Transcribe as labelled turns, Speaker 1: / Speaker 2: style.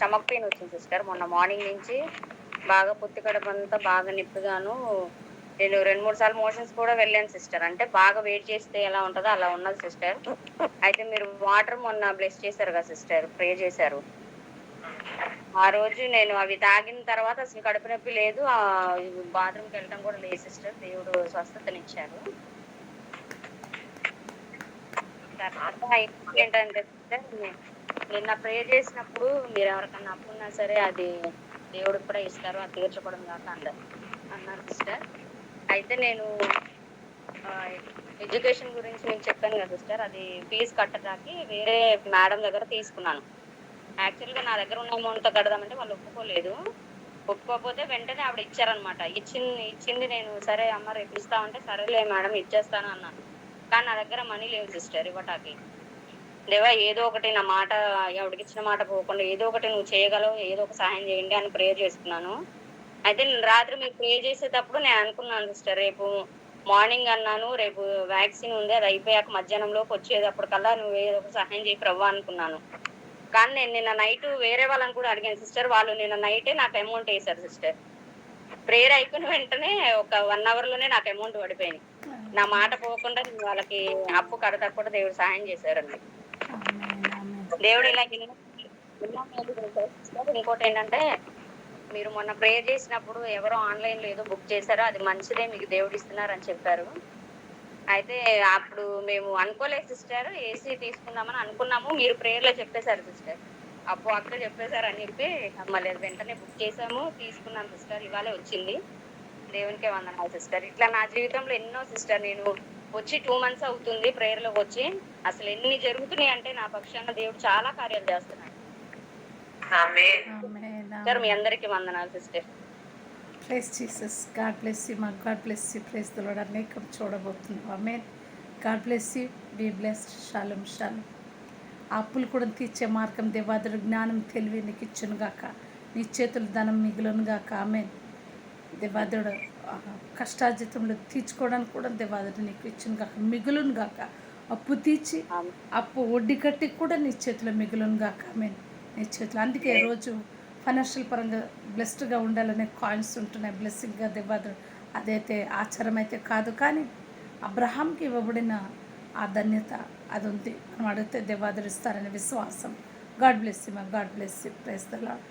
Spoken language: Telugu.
Speaker 1: స్టమక్ పెయిన్ వచ్చింది సిస్టర్. మొన్న మార్నింగ్ నుంచి బాగా పొత్తి కడుపంతా బాగా నొప్పిగాను, నేను 2, 3 సార్లు మోషన్స్ కూడా వెళ్ళాను సిస్టర్. అంటే బాగా వెయిట్ చేస్తే ఎలా ఉంటదో అలా ఉన్నది సిస్టర్. అయితే మీరు వాటర్ మొన్న బ్లెస్ చేశారు కదా సిస్టర్, ప్రే చేశారు. ఆ రోజు నేను అవి తాగిన తర్వాత అసలు కడుపు నొప్పి లేదు. బాత్రూమ్‌కెళ్ళటం కూడా లేదు సిస్టర్. దేవుడు స్వస్థతనిచ్చారు. తర్వాత ఇంకోటేంటంటే సిస్టర్, నిన్న ప్రే చేసినప్పుడు మీరెవరికన్నా అప్పున్నా సరే అది దేవుడికి కూడా ఇస్తారు. అది తీర్చబడును గాక అన్నారు సిస్టర్. అయితే నేను ఆహ్, ఎడ్యుకేషన్ గురించి మీకు చెప్పాను కదా సిస్టర్. అది ఫీజు కట్టడానికి వేరే మేడం దగ్గర తీసుకున్నాను. యాక్చువల్‌గా నా దగ్గర ఉన్న అమౌంట్‌తో కడదామంటే వాళ్ళు ఒప్పుకోలేదు. ఒప్పుకోకపోతే వెంటనే ఆవిడ ఇచ్చారనమాట. ఇచ్చింది నేను సరే అమ్మ రేపు ఇస్తామంటే, సరేలే మేడం ఇచ్చేస్తాను అన్నాను. కానీ నా దగ్గర మనీ లేవు సిస్టర్ ఇవ్వటానికి. దేవా ఏదో ఒకటి నా మాట, ఆవిడకిచ్చిన మాట పోకుండా ఏదో ఒకటి నువ్వు చేయగలవు, ఏదో ఒక సహాయం చేయండి అని ప్రేయర్ చేసుకున్నాను. అయితే నేను రాత్రి మీరు ప్రే చేసేటప్పుడు నేను అనుకున్నాను సిస్టర్, రేపు మార్నింగ్ అన్నాను, రేపు వ్యాక్సిన్ ఉంది. అది అయిపోయాక మధ్యాహ్నంలోపు వచ్చేటప్పటికల్లా నువ్వు ఏదో ఒక సహాయం చేయి ప్రభు అనుకున్నాను. కానీ నేను నిన్న నైట్ వేరే వాళ్ళని కూడా అడిగాను సిస్టర్. వాళ్ళు నిన్న నైటే నాకు అమౌంట్ ఎసారు సిస్టర్. ప్రేయర్ అయిపోయిన వెంటనే ఒక 1 అవర్‌లోనే నాకు అమౌంట్ పడిపోయినాయి. నా మాట పోకుండా నేను వాళ్ళకి అప్పు కడతానికి కూడా దేవుడు సహాయం చేశారండి.
Speaker 2: ఆమేన్. ఆమేన్.
Speaker 1: దేవుడు ఇలా ఎన్నో మేలు చేశారు సిస్టర్. ఇంకోటేంటంటే, మీరు మొన్న ప్రేయర్ చేసినప్పుడు ఎవరో ఆన్‌లైన్‌లో ఏదో బుక్ చేశారో అది మంచిదే మీకు దేవుడిస్తున్నారని చెప్పారు. అయితే అప్పుడు మేము అనుకోలేదు సిస్టర్. ఏసీ తీసుకుందామని అనుకున్నాము. మీరు ప్రేయర్‌లో చెప్పేసారు సిస్టర్. అక్క చెప్పేసారని చెప్పి మళ్ళీ అది వెంటనే బుక్ చేసాము. తీసుకున్నాం సిస్టర్. ఇవాళే వచ్చింది. దేవునికే వందనాలు సిస్టర్. ఇట్లా నా జీవితంలో ఎన్నో సిస్టర్, నేను వచ్చి 2 మంత్స్ అవుతుంది ప్రేయర్‌లోకొచ్చి. అసలు ఎన్ని జరుగుతున్నాయంటే నా పక్షాన దేవుడు చాలా కార్యాలు చేస్తున్నాడు.
Speaker 2: ఆమేన్.
Speaker 1: సిస్టర్ మీ
Speaker 2: ఆమేన్.
Speaker 1: అందరికీ వందనాలు sister.
Speaker 2: Praise Jesus. God bless you. మా God bless you. Praise the Lord. అనేకం చూడబోతున్నాం. Amen. God bless you. Be blessed. షాሎም షాሎም. ఆ అప్పులు కూడా తీర్చే మార్గం దేవాదుడు జ్ఞానం తెలివి నీకు ఇచ్చును గాక. నీ చేతులు ధనం మిగులును గాక. ఆమేన్. దేవాదుడు కష్టార్జితంలో తీర్చుకోవడానికి కూడా దేవాదుడు నీకు ఇచ్చును గాక, మిగులును గాక. అప్పు తీర్చి
Speaker 1: ఆమెన్.
Speaker 2: అప్పు వడ్డీ కట్టి కూడా నీ చేతిలో మిగులును గాక. ఆమేన్. నీ చేతిలో అందుకే రోజు ఫైనాన్షియల్ పరంగా బ్లెస్డ్గా ఉండాలనే కాయిన్స్ ఉంటున్నాయి. బ్లెస్సింగ్గా దేవాదుడు అదైతే ఆచారం అయితే కాదు, కానీ అబ్రహాంకి ఇవ్వబడిన ఆ ధన్యత అది ఉంది. మనం అడిగితే దేవాదుడు ఇస్తారనే విశ్వాసం. God bless you. మా God bless you. Praise the lord.